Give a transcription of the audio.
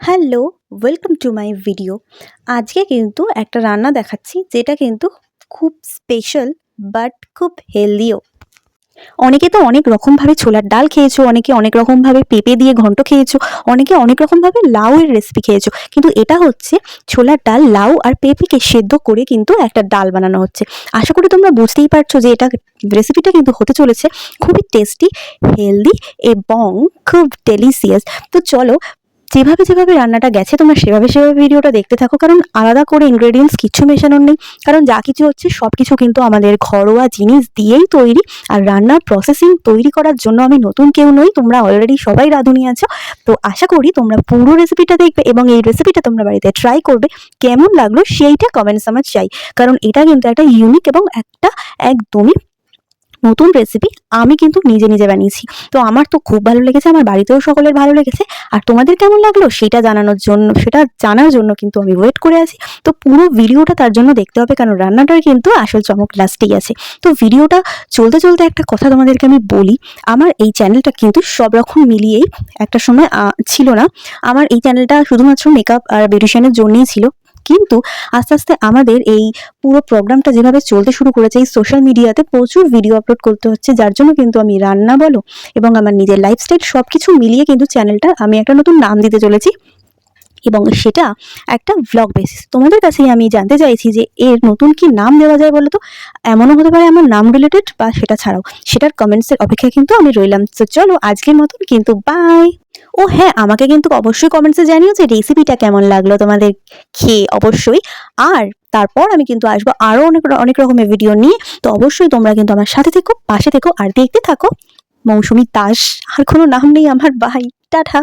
Hello, welcome to my video. আজকে কিন্তু একটা রান্না দেখাচ্ছি যেটা কিন্তু খুব স্পেশাল বাট খুব হেলদিও। অনেকে তো অনেক রকমভাবে ছোলার ডাল খেয়েছো, অনেকে অনেক রকমভাবে পেঁপে দিয়ে ঘন্ট খেয়েছো, অনেকে অনেক রকমভাবে লাউয়ের রেসিপি খেয়েছো, কিন্তু এটা হচ্ছে ছোলার ডাল, লাউ আর পেঁপেকে সেদ্ধ করে কিন্তু একটা ডাল বানানো হচ্ছে। আশা করি তোমরা বুঝতেই পারছো যে এটা রেসিপিটা কিন্তু হতে চলেছে খুবই টেস্টি, হেলদি এবং খুব ডেলিসিয়াস। তো চলো, যেভাবে যেভাবে রান্নাটা গেছে তোমরা সেভাবে ভিডিওটা দেখতে থাকো, কারণ আলাদা করে ইনগ্রেডিয়েন্টস কিছু মেশানোর নেই। কারণ যা কিছু হচ্ছে সব কিছু কিন্তু আমাদের ঘরোয়া জিনিস দিয়েই তৈরি। আর রান্নার প্রসেসিং তৈরি করার জন্য আমি নতুন কেউ নই, তোমরা অলরেডি সবাই রাঁধুনি আছো। তো আশা করি তোমরা পুরো রেসিপিটা দেখবে এবং এই রেসিপিটা তোমরা বাড়িতে ট্রাই করবে। কেমন লাগলো সেইটা কমেন্টস আমার চাই, কারণ এটা কিন্তু একটা ইউনিক এবং একটা একদমই নতুন রেসিপি। আমি কিন্তু নিজে নিজে বানিয়েছি, তো আমার তো খুব ভালো লেগেছে, আমার বাড়িতেও সকলের ভালো লেগেছে। আর তোমাদের কেমন লাগলো সেটা জানার জন্য কিন্তু আমি ওয়েট করে আছি। তো পুরো ভিডিওটা তার জন্য দেখতে হবে, কারণ রান্নাটার কিন্তু আসল চমক লাস্টেই আছে। তো ভিডিওটা চলতে চলতে একটা কথা তোমাদেরকে আমি বলি, আমার এই চ্যানেলটা কিন্তু সব রকম মিলিয়েই একটা সময় ছিল না। আমার এই চ্যানেলটা শুধুমাত্র মেকআপ আর বিউটিশিয়ানের জন্যই ছিল, কিন্তু আস্তে আস্তে আমাদের এই পুরো প্রোগ্রামটা যেভাবে চলতে শুরু করেছে, এই সোশ্যাল মিডিয়াতে প্রচুর ভিডিও আপলোড করতে হচ্ছে, যার জন্য কিন্তু আমি রান্না বলো এবং আমার নিজের লাইফস্টাইল সব কিছু মিলিয়ে কিন্তু চ্যানেলটা আমি একটা নতুন নাম দিতে চলেছি, এবং সেটা একটা ভ্লগ বেসিস। তোমাদের কাছেই আমি জানতে চাইছি যে এর নতুন কি নাম দেওয়া যায় বলো তো। এমনও হতে পারে আমার নাম রিলেটেড বা সেটা ছাড়াও, সেটার কমেন্টসের অপেক্ষায় কিন্তু আমি রইলাম। তো চলো আজকের মতন কিন্তু বাই। ও হ্যাঁ, আমাকে কিন্তু অবশ্যই কমেন্টসে জানিও যে রেসিপিটা কেমন লাগলো তোমাদের খেয়ে, অবশ্যই। আর তারপর আমি কিন্তু আসবো আরও অনেক অনেক রকমের ভিডিও নিয়ে। তো অবশ্যই তোমরা কিন্তু আমার সাথে থেকো, পাশে থেকো আর দেখতে থাকো মৌসুমী দাস। আর কোনো নাম নেই আমার, বাই, টাটা।